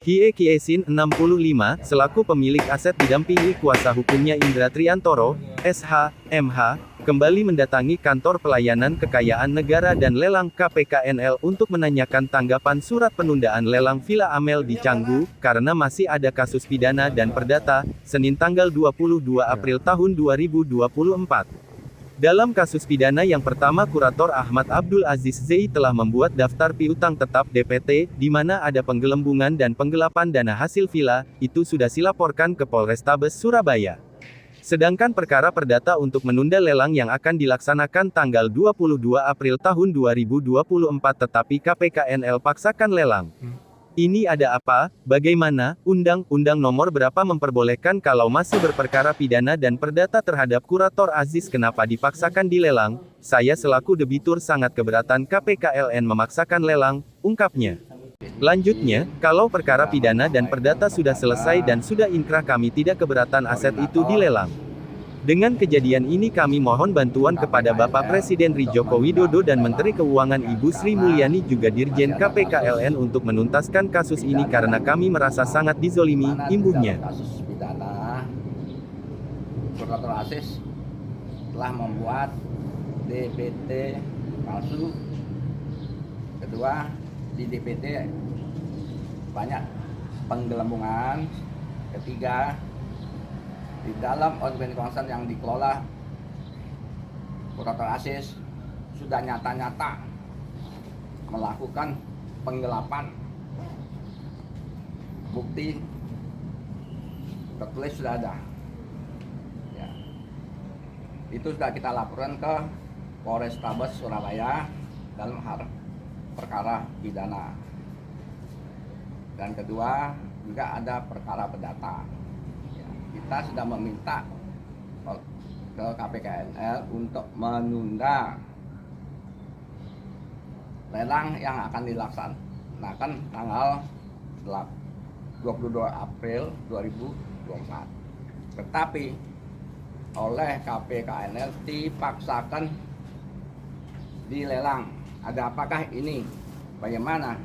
Kie Kiesin, 65, selaku pemilik aset didampingi kuasa hukumnya Indra Triantoro, SH, MH, kembali mendatangi Kantor Pelayanan Kekayaan Negara dan Lelang KPKNL untuk menanyakan tanggapan surat penundaan lelang Villa Amel di Canggu, karena masih ada kasus pidana dan perdata, Senin tanggal 22 April tahun 2024. Dalam kasus pidana yang pertama, Kurator Ahmad Abdul Aziz Zey telah membuat daftar piutang tetap DPT, di mana ada penggelembungan dan penggelapan dana hasil villa, itu sudah dilaporkan ke Polrestabes Surabaya. Sedangkan perkara perdata untuk menunda lelang yang akan dilaksanakan tanggal 22 April tahun 2024 tetapi KPKNL paksakan lelang. Ini ada apa, bagaimana, undang-undang nomor berapa memperbolehkan kalau masih berperkara pidana dan perdata terhadap Kurator Aziz kenapa dipaksakan dilelang? Saya selaku debitur sangat keberatan KPKLN memaksakan lelang, ungkapnya. Lanjutnya, kalau perkara pidana dan perdata sudah selesai dan sudah inkrah kami tidak keberatan aset itu dilelang. Dengan kejadian ini kami mohon bantuan kepada Bapak Presiden RI Joko Widodo dan Menteri Keuangan Ibu Sri Mulyani juga Dirjen KPKLN untuk menuntaskan kasus ini karena kami merasa sangat dizolimi, imbuhnya. Kasus pidana, Kurator Aziz telah membuat DPT palsu. Kedua, di DPT banyak penggelembungan. Ketiga, di dalam organik concern yang dikelola Kurator Aziz sudah nyata-nyata melakukan penggelapan. Bukti tertulis sudah ada. Ya. Itu sudah kita laporkan ke Polrestabes Surabaya dalam hal perkara pidana. Dan kedua, juga ada perkara perdata. Kita sudah meminta ke KPKNL untuk menunda lelang yang akan dilaksanakan tanggal 22 April 2024. Tetapi oleh KPKNL dipaksakan dilelang. Ada apakah ini? Bagaimana?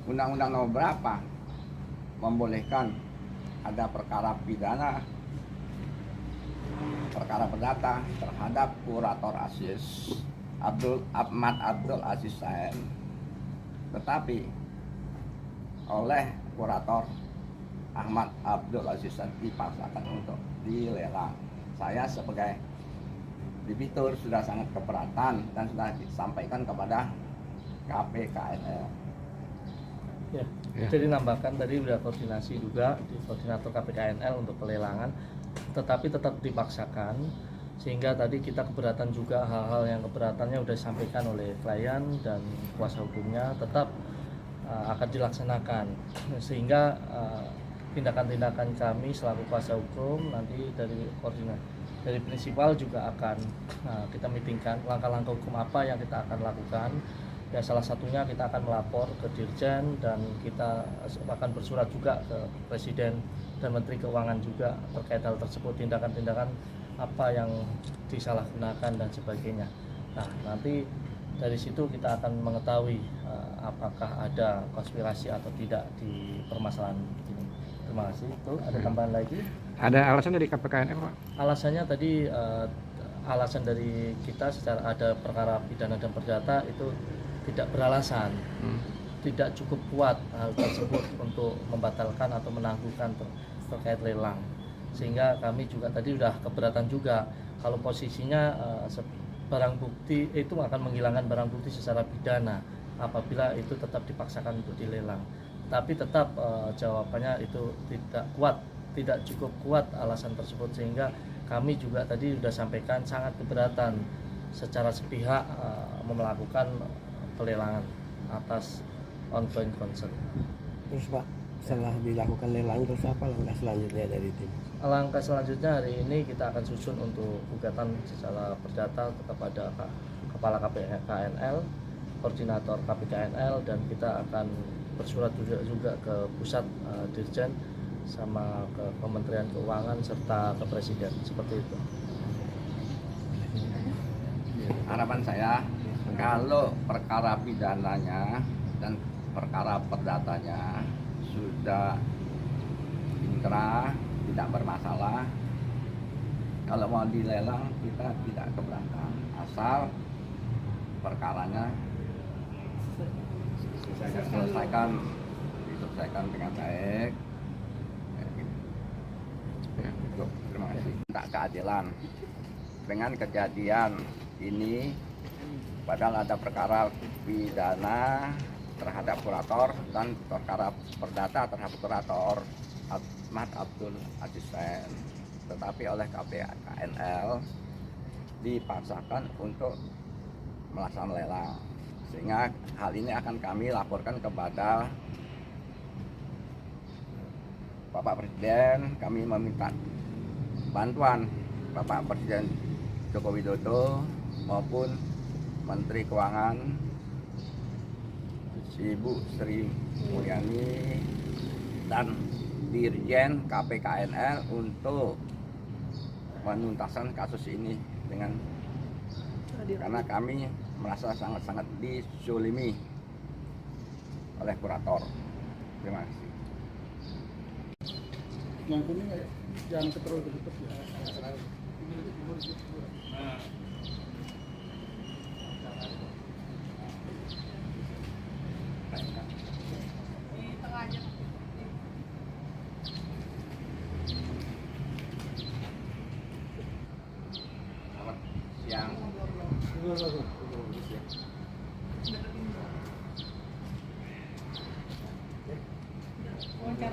Undang-undang nomor berapa membolehkan ada perkara pidana, perkara perdata terhadap Kurator Aziz Ahmad Abdul Aziz Saen, tetapi oleh Kurator Ahmad Abdul Aziz Saen dipaksakan untuk dilelang. Saya sebagai debitur sudah sangat keberatan dan sudah disampaikan kepada KPKNL. Ya, jadi nambahkan tadi udah koordinasi juga di koordinator KPKNL untuk pelelangan, tetapi tetap dipaksakan sehingga tadi kita keberatan juga hal-hal yang keberatannya udah disampaikan oleh klien dan kuasa hukumnya tetap akan dilaksanakan sehingga tindakan-tindakan kami selaku kuasa hukum nanti dari dari prinsipal juga akan kita meetingkan langkah-langkah hukum apa yang kita akan lakukan. Ya, salah satunya kita akan melapor ke Dirjen dan kita akan bersurat juga ke Presiden dan Menteri Keuangan juga terkait hal tersebut, tindakan-tindakan apa yang disalahgunakan dan sebagainya. Nah, nanti dari situ kita akan mengetahui apakah ada konspirasi atau tidak di permasalahan ini. Terima kasih. Itu ada tambahan lagi? Ada alasan dari KPKNL, Pak? Alasannya tadi alasan dari kita secara ada perkara pidana dan perdata itu tidak beralasan, tidak cukup kuat hal tersebut untuk membatalkan atau menangguhkan terkait lelang, sehingga kami juga tadi sudah keberatan juga kalau posisinya barang bukti itu akan menghilangkan barang bukti secara pidana apabila itu tetap dipaksakan untuk dilelang, tapi tetap jawabannya itu tidak kuat, tidak cukup kuat alasan tersebut, sehingga kami juga tadi sudah sampaikan sangat keberatan secara sepihak melakukan pelelangan atas ongoing concern. Terus Pak, setelah dilakukan lelang terus apa langkah selanjutnya dari tim? Langkah selanjutnya hari ini kita akan susun untuk gugatan secara perdata kepada Kepala KPKNL, Koordinator KPKNL, dan kita akan bersurat juga ke Pusat Dirjen sama ke Kementerian Keuangan serta ke Presiden, seperti itu. Harapan saya kalau perkara pidananya dan perkara perdatanya sudah inkrah, tidak bermasalah. Kalau mau dilelang kita tidak keberatan, asal perkaranya diselesaikan dengan baik. Terima kasih. Minta keadilan dengan kejadian ini, padahal ada perkara pidana terhadap kurator dan perkara perdata terhadap kurator Ahmad Abdul Aziz Sain, tetapi oleh KPKNL dipaksakan untuk melaksanakan lelang, sehingga hal ini akan kami laporkan kepada Bapak Presiden. Kami meminta bantuan Bapak Presiden Joko Widodo maupun Menteri Keuangan Ibu Sri Mulyani dan Dirjen KPKNL untuk menuntaskan kasus ini karena kami merasa sangat-sangat dizolimi oleh kurator. Terima kasih. Yang kuning jangan terlalu dekat ya. Selamat siang.